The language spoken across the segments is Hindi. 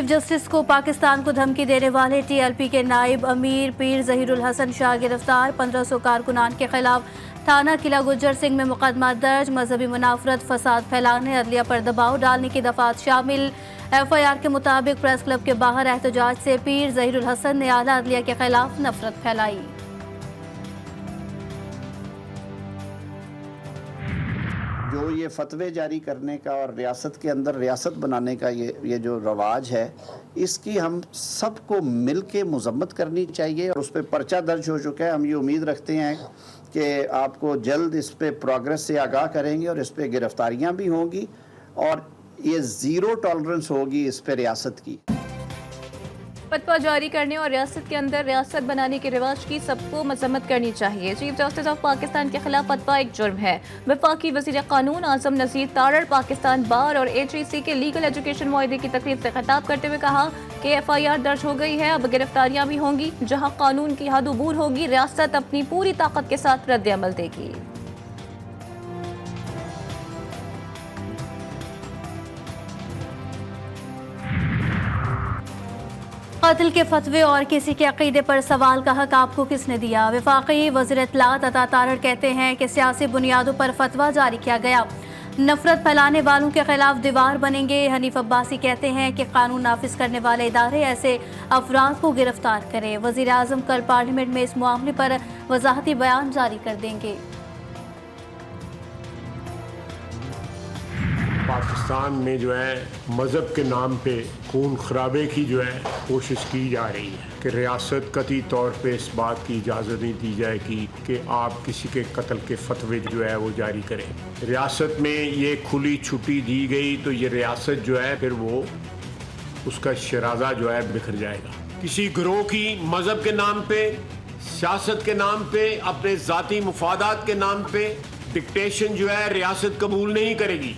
जस्टिस को पाकिस्तान को धमकी देने वाले टीएलपी के नायब अमीर पीर ज़हीरुल हसन शाह गिरफ्तार। 1500 कारकुनान के खिलाफ थाना किला गुज्जर सिंह में मुकदमा दर्ज। मजहबी मुनाफरत, फसाद फैलाने, अदलिया पर दबाव डालने की दफात शामिल। एफआईआर के मुताबिक प्रेस क्लब के बाहर एहतजाज से पीर ज़हीरुल हसन ने आला अदलिया के खिलाफ नफरत फैलाई। जो ये फतवे जारी करने का और रियासत के अंदर रियासत बनाने का ये जो रवाज है, इसकी हम सबको मिल के मजम्मत करनी चाहिए और उस पर पर्चा दर्ज हो चुका है। हम ये उम्मीद रखते हैं कि आपको जल्द इस पे प्रोग्रेस से आगाह करेंगे और इस पे गिरफ्तारियां भी होंगी और ये ज़ीरो टॉलरेंस होगी इस पे रियासत की। फतवा जारी करने और रियासत के अंदर रियासत बनाने के रिवाज की सबको मजम्मत करनी चाहिए। चीफ जस्टिस ऑफ पाकिस्तान के खिलाफ फतवा एक जुर्म है। वफाकी वजीर कानून आजम नज़ीर तारड़ पाकिस्तान बार और HEC के लीगल एजुकेशन मुआहदे की तकरीब से खिताब करते हुए कहा कि FIR दर्ज हो गई है, अब गिरफ्तारियां भी होंगी। जहां कानून की हद अबूर होगी, रियासत अपनी पूरी ताकत के साथ रद्द अमल देगी। कत्ल के फतवे और किसी के अकीदे पर सवाल का हक आपको किसने दिया? वफाकी वज़ीर इत्तलात अता तारड़ कहते हैं कि सियासी बुनियादों पर फतवा जारी किया गया, नफरत फैलाने वालों के खिलाफ दीवार बनेंगे। हनीफ अब्बासी कहते हैं कि कानून नाफिज करने वाले इदारे ऐसे अफराद को गिरफ्तार करें। वज़ीर आज़म कल पार्लियामेंट में इस मामले पर वजाहती बयान जारी कर देंगे। पाकिस्तान में जो है मज़हब के नाम पे खून खराबे की जो है कोशिश की जा रही है कि रियासत कतई तौर पे इस बात की इजाज़त नहीं दी जाएगी कि आप किसी के कत्ल के फतवे जो है वो जारी करें। रियासत में ये खुली छुट्टी दी गई तो ये रियासत जो है फिर वो उसका शराजा जो है बिखर जाएगा। किसी गिरोह की मज़हब के नाम पे, सियासत के नाम पे, अपने ज़ाती मुफादात के नाम पे डिक्टेशन जो है रियासत कबूल नहीं करेगी।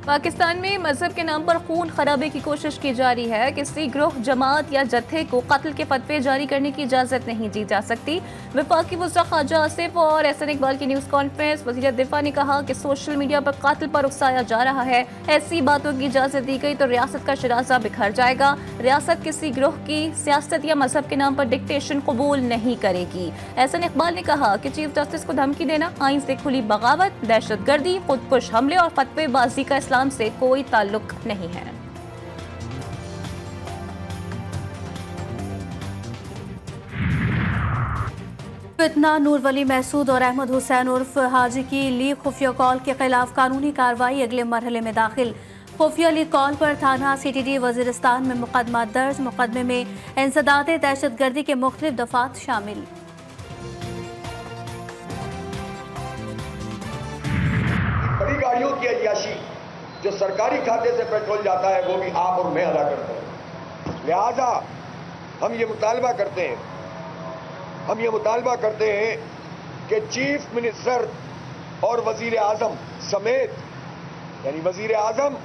पाकिस्तान में मजहब के नाम पर खून खराबे की कोशिश की जा रही है। किसी ग्रोह, जमात या जत्थे को कत्ल के फतवे जारी करने की इजाजत नहीं दी जा सकती। वफाकी वज़ीर ख्वाजा आसिफ और एहसन इकबाल की न्यूज़ कॉन्फ्रेंस। वज़ीर दिफा ने कहा कि सोशल मीडिया पर कत्ल पर उकसाया जा रहा है, ऐसी बातों की इजाजत दी गई तो रियासत का शराजा बिखर जाएगा। रियासत किसी ग्रोह की सियासत या मजहब के नाम पर डिक्टेशन कबूल नहीं करेगी। एहसन इकबाल ने कहा कि चीफ जस्टिस को धमकी देना आइन से खुली बगावत, दहशतगर्दी, खुदकुश हमले और फतवेबाजी का इस्लाम से कोई ताल्लुक नहीं है। फितना नूर वली महसूद और अहमद हुसैन उर्फ हाजी की लीक खुफिया कॉल के खिलाफ कानूनी कार्रवाई अगले मरहले में दाखिल। खुफिया लीक कॉल पर थाना CTD वजीरिस्तान में मुकदमा दर्ज। मुकदमे में इंसदाद दहशतगर्दी के मुख्तलिफ दफात शामिल। बड़ी गाड़ियों की अय्याशी जो सरकारी खाते से पेट्रोल जाता है वो भी आप और मैं अदा करते हैं। लिहाजा हम ये मुतालबा करते हैं कि चीफ मिनिस्टर और वजीर आजम समेत, यानी वजीर आजम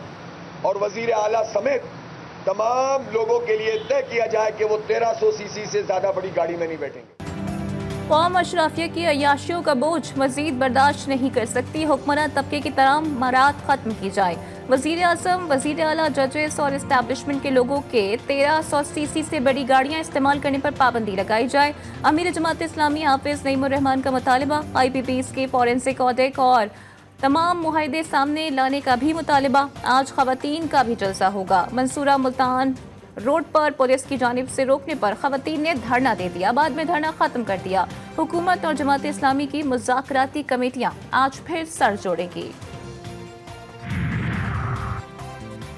और वजीर आला समेत तमाम लोगों के लिए तय किया जाए कि वो 1300 सीसी से ज्यादा बड़ी गाड़ी में नहीं बैठेंगे। कौम अशराफिया की अय्याशियों का बोझ मजीद बर्दाश्त नहीं कर सकती। हुक्मरान तबके की तमारात खत्म की जाए। वजीर आजम, वजीर आला, जजेस और इस्टेब्लिशमेंट के लोगों के 1300 सीसी से बड़ी गाड़ियां इस्तेमाल करने पर पाबंदी लगाई जाए। अमीर जमात इस्लामी हाफिज नईमुर रहमान का मुतालबा। IPPs के फॉरेंसिक ऑडिट और तमाम मुआहदे सामने लाने का भी मुतालबा। आज खवातीन का भी जलसा होगा। मंसूरा मुल्तान रोड पर पुलिस की जानिब से रोकने पर खवातीन ने धरना दे दिया, बाद में धरना खत्म कर दिया। हुकूमत और जमात इस्लामी की मुज़ाकराती कमेटियां आज फिर सर जोड़ेगी।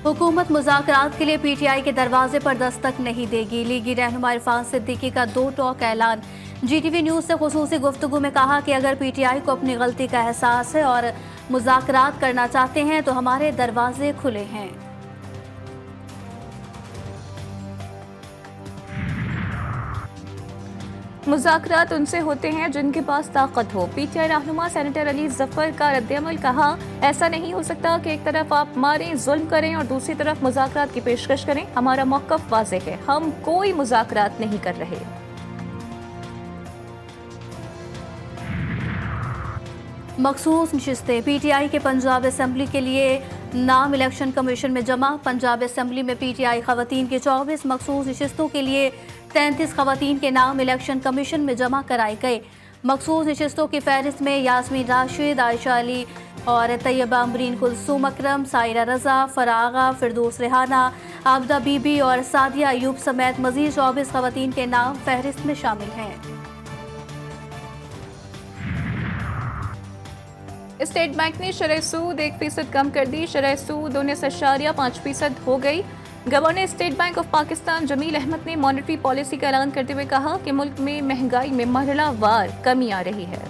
हुकूमत मुज़ाकरात के लिए PTI के दरवाजे पर दस्तक नहीं देगी। लीगी रहनुमा इरफान सिद्दीकी का 2 टॉक ऐलान। GTV न्यूज़ से खुसूसी गुफ्तगू में कहा कि अगर PTI को अपनी गलती का एहसास है और मुज़ाकरात करना चाहते हैं तो हमारे दरवाजे खुले हैं। मुज़ाकरात उनसे होते हैं जिनके पास ताकत हो। PTI रहनुमा सेनेटर अली जफर का रद्द-ए-अमल। कहा, ऐसा नहीं हो सकता कि एक तरफ आप मारें, जुल्म करें और दूसरी तरफ मुज़ाकरात की पेशकश करें। हमारा मौक़िफ़ वाज़ेह है, हम कोई मुज़ाकरात नहीं कर रहे। मखसूस नशिस्तें। PTI के पंजाब असम्बली के लिए नाम इलेक्शन कमीशन में जमा। पंजाब असेंबली में पीटीआई खवातीन की 24 मखसूस नशिस्तों के लिए 33 खवातीन के नाम इलेक्शन कमीशन में जमा कराए गए। मखसूस नशिस्तों की फहरिस्त में यास्मीन राशिद, आयशा अली और तैयबा अमरीन, कुलसूम अकरम, सायरा रजा, फरागा, फिरदौस रेहाना, आबदा बीबी और सादिया अयूब समेत मजीद 24 खवातीन के नाम फहरिस्त में शामिल हैं। स्टेट बैंक ने शरह सूद 1% कम कर दी। शरह सूद 19.5% हो गई। Governor State Bank of Pakistan Jameel Ahmed ने मॉनेटरी पॉलिसी का ऐलान करते हुए कहा कि मुल्क में महंगाई में मरहलावार कमी आ रही है।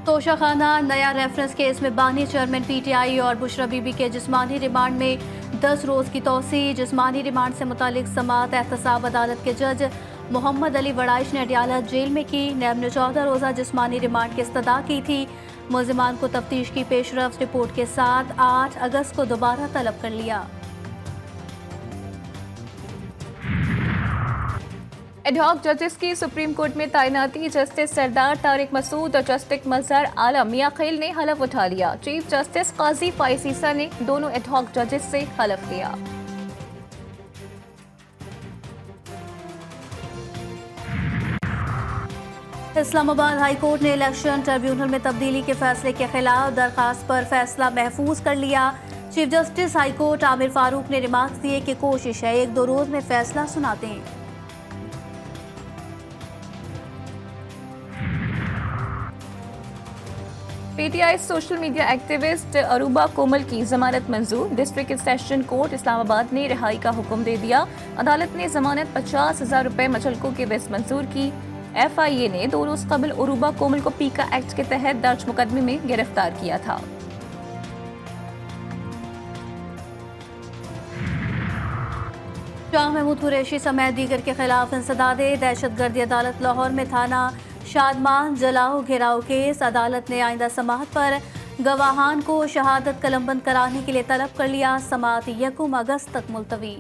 तोशाखाना नया रेफरेंस केस में बानी चेयरमैन पीटीआई और बुशरा बीबी के जिस्मानी रिमांड में 10 रोज़ की तौसी। जिस्मानी रिमांड से मुतालिक समात एहतसाब अदालत के जज मोहम्मद अली वड़ाइश ने अडियाला जेल में की। नैब ने 14 रोज़ा जिस्मानी रिमांड की इस्तदा की थी। मुल्ज़िमान को तफ्तीश की पेशरफ्त रिपोर्ट के साथ 8 अगस्त को दोबारा तलब कर लिया। एडहॉक जजेस की सुप्रीम कोर्ट में तैनाती। जस्टिस सरदार तारिक मसूद और जस्टिस मजहर आलम मियाखिल ने हलफ उठा लिया। चीफ जस्टिस काजी फाइज ईसा ने दोनों एडहॉक जजेस से हलफ लिया। इस्लामाबाद हाई कोर्ट ने इलेक्शन ट्रिब्यूनल में तब्दीली के फैसले के खिलाफ दरखास्त पर फैसला महफूज कर लिया। Chief justice high court Aamir Farooq ने रिमार्क्स दिए कि कोशिश है 1-2 रोज में फैसला सुना दें। PTI social media activist Arooba Komal की जमानत मंजूर। डिस्ट्रिक्ट सेशन कोर्ट इस्लामाबाद ने रिहाई का हुक्म दे दिया। अदालत ने जमानत 50,000 रुपए मचलकों के बेस मंजूर की। एफआईए ने 2 रोज कबल अरूबा कोमल को पीका एक्ट के तहत दर्ज मुकदमे में गिरफ्तार किया था। शाह महमूद कुरैशी समेत दीगर के खिलाफ इंसदादे दहशतगर्दी अदालत लाहौर में थाना शादमान जलाओ घेराव केस। अदालत ने आइंदा समाअत पर गवाहान को शहादत कलमबंद कराने के लिए तलब कर लिया। समाअत 1 अगस्त तक मुलतवी।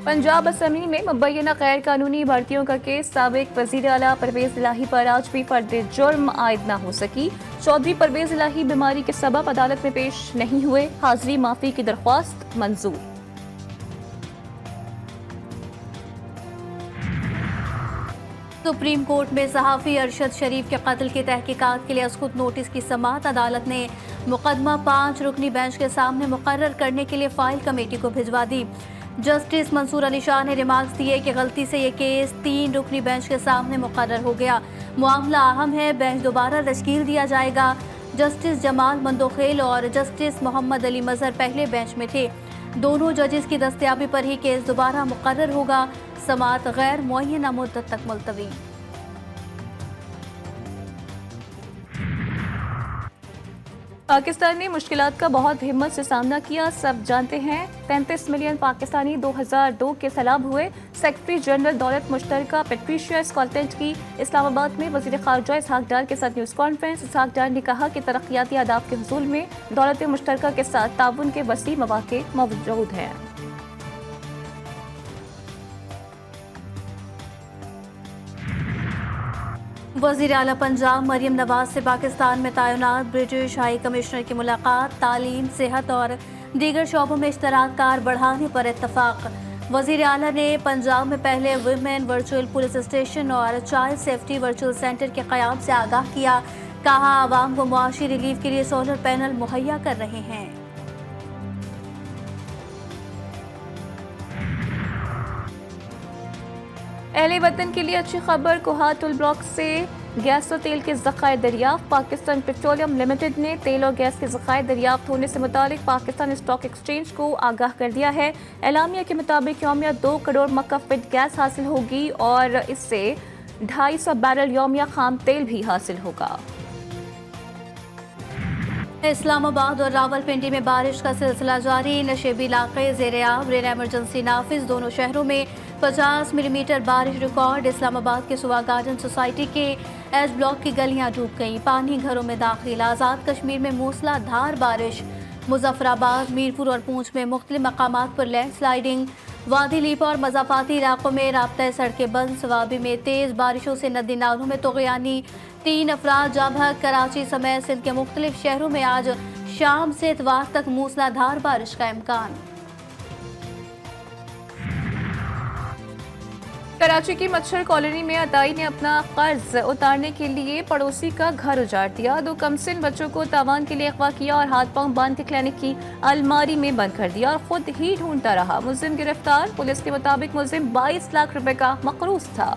पंजाब असेंबली में मुबैना गैर कानूनी भर्तियों का केस। साबिक वजीर आला परवेज इलाही पर आज भी फर्द जुर्म आयद न हो सकी। चौधरी परवेज इलाही बीमारी के सबब अदालत में पेश नहीं हुए। हाजिरी माफी की दरख्वास्त मंजूर। सुप्रीम कोर्ट में सहाफ़ी अरशद शरीफ के कत्ल की तहकीकात के लिए अस्कुत नोटिस की समाअत। अदालत ने मुकदमा 5 रुकनी बेंच के सामने मुकर्रर करने के लिए फाइल कमेटी को भिजवा दी। जस्टिस मंसूर अली शाह ने रिमार्क्स दिए कि गलती से ये केस 3 रुकनी बेंच के सामने मुकर्रर हो गया। मामला अहम है, बेंच दोबारा तश्कील दिया जाएगा। जस्टिस जमाल मंदोखेल और जस्टिस मोहम्मद अली मजहर पहले बेंच में थे। दोनों जजेस की दस्तयाबी पर ही केस दोबारा मुकर्रर होगा। समाअत गैर मुअय्यना मुद्दत तक मुलतवी। पाकिस्तान ने मुश्किलात का बहुत हिम्मत से सामना किया। सब जानते हैं 35 मिलियन पाकिस्तानी 2002 के सैलाब हुए। सेक्रेटरी जनरल दौलत मुश्तरका पेट्रिशिया स्कॉटलैंड की इस्लामाबाद में वज़ीर ख़ारजा इसहाक डार के साथ न्यूज़ कॉन्फ्रेंस। इसहाक डार ने कहा कि तरक्याती अहदाफ के हुसूल में दौलत मुश्तरका के साथ ताउन के वसी मौक़े मौजूद हैं। वज़ीर आला पंजाब मरियम नवाज से पाकिस्तान में तैनात ब्रिटिश हाई कमिश्नर की मुलाकात। तालीम, सेहत और दीगर शोबों में इश्तराक कार बढ़ाने पर इत्तफाक। वज़ीर आला ने पंजाब में पहले वुमेन वर्चुअल पुलिस स्टेशन और चाइल्ड सेफ्टी वर्चुअल सेंटर के क़याम से आगाह किया। कहा आवाम को मुआशी रिलीफ के लिए सोलर पैनल मुहैया कर रहे हैं। अहले वतन के लिए अच्छी खबर। कोहाटुल ब्लॉक से गैस और तेल के ज़खायर दरियाफ्त। पाकिस्तान पेट्रोलियम लिमिटेड ने तेल और गैस के ज़खायर दरियाफ्त होने से मुतालिक पाकिस्तान स्टॉक एक्सचेंज को आगाह कर दिया है। एलामिया के मुताबिक यौमिया 2 करोड़ मक्का फीट गैस हासिल होगी और इससे 250 बैरल यौमिया खाम तेल भी हासिल होगा। इस्लामाबाद और रावलपिंडी में बारिश का सिलसिला जारी। नशेबी इलाके ज़ेर-ए-आब, रेन एमरजेंसी नाफिज। दोनों शहरों में 50 मिलीमीटर बारिश रिकॉर्ड। इस्लामाबाद के सुवा गार्डन सोसाइटी के एच ब्लॉक की गलियां डूब गईं। पानी घरों में दाखिल। आज़ाद कश्मीर में मूसलाधार बारिश। मुजफ्फराबाद, मीरपुर और पूंछ में मुख्तलिफ मकामात पर लैंडस्लाइडिंग। वादी लीपा और मजाफाती इलाकों में राब्ता सड़कें बंद। सवाबी में तेज़ बारिशों से नदी नालों में तुग़यानी, 3 अफराद जाँ बहक। कराची समेत सिंध के मुख्तलिफ शहरों में आज शाम से इतवार तक मूसलाधार बारिश का इम्कान। कराची की मच्छर कॉलोनी में अताई ने अपना कर्ज उतारने के लिए पड़ोसी का घर उजाड़ दिया। 2 कमसिन बच्चों को तावान के लिए अगवा किया और हाथ पांव बांध के क्लिनिक की अलमारी में बंद कर दिया और खुद ही ढूंढता रहा। मुलजिम गिरफ्तार। पुलिस के मुताबिक मुलजिम 22 लाख रुपए का मकरूज था।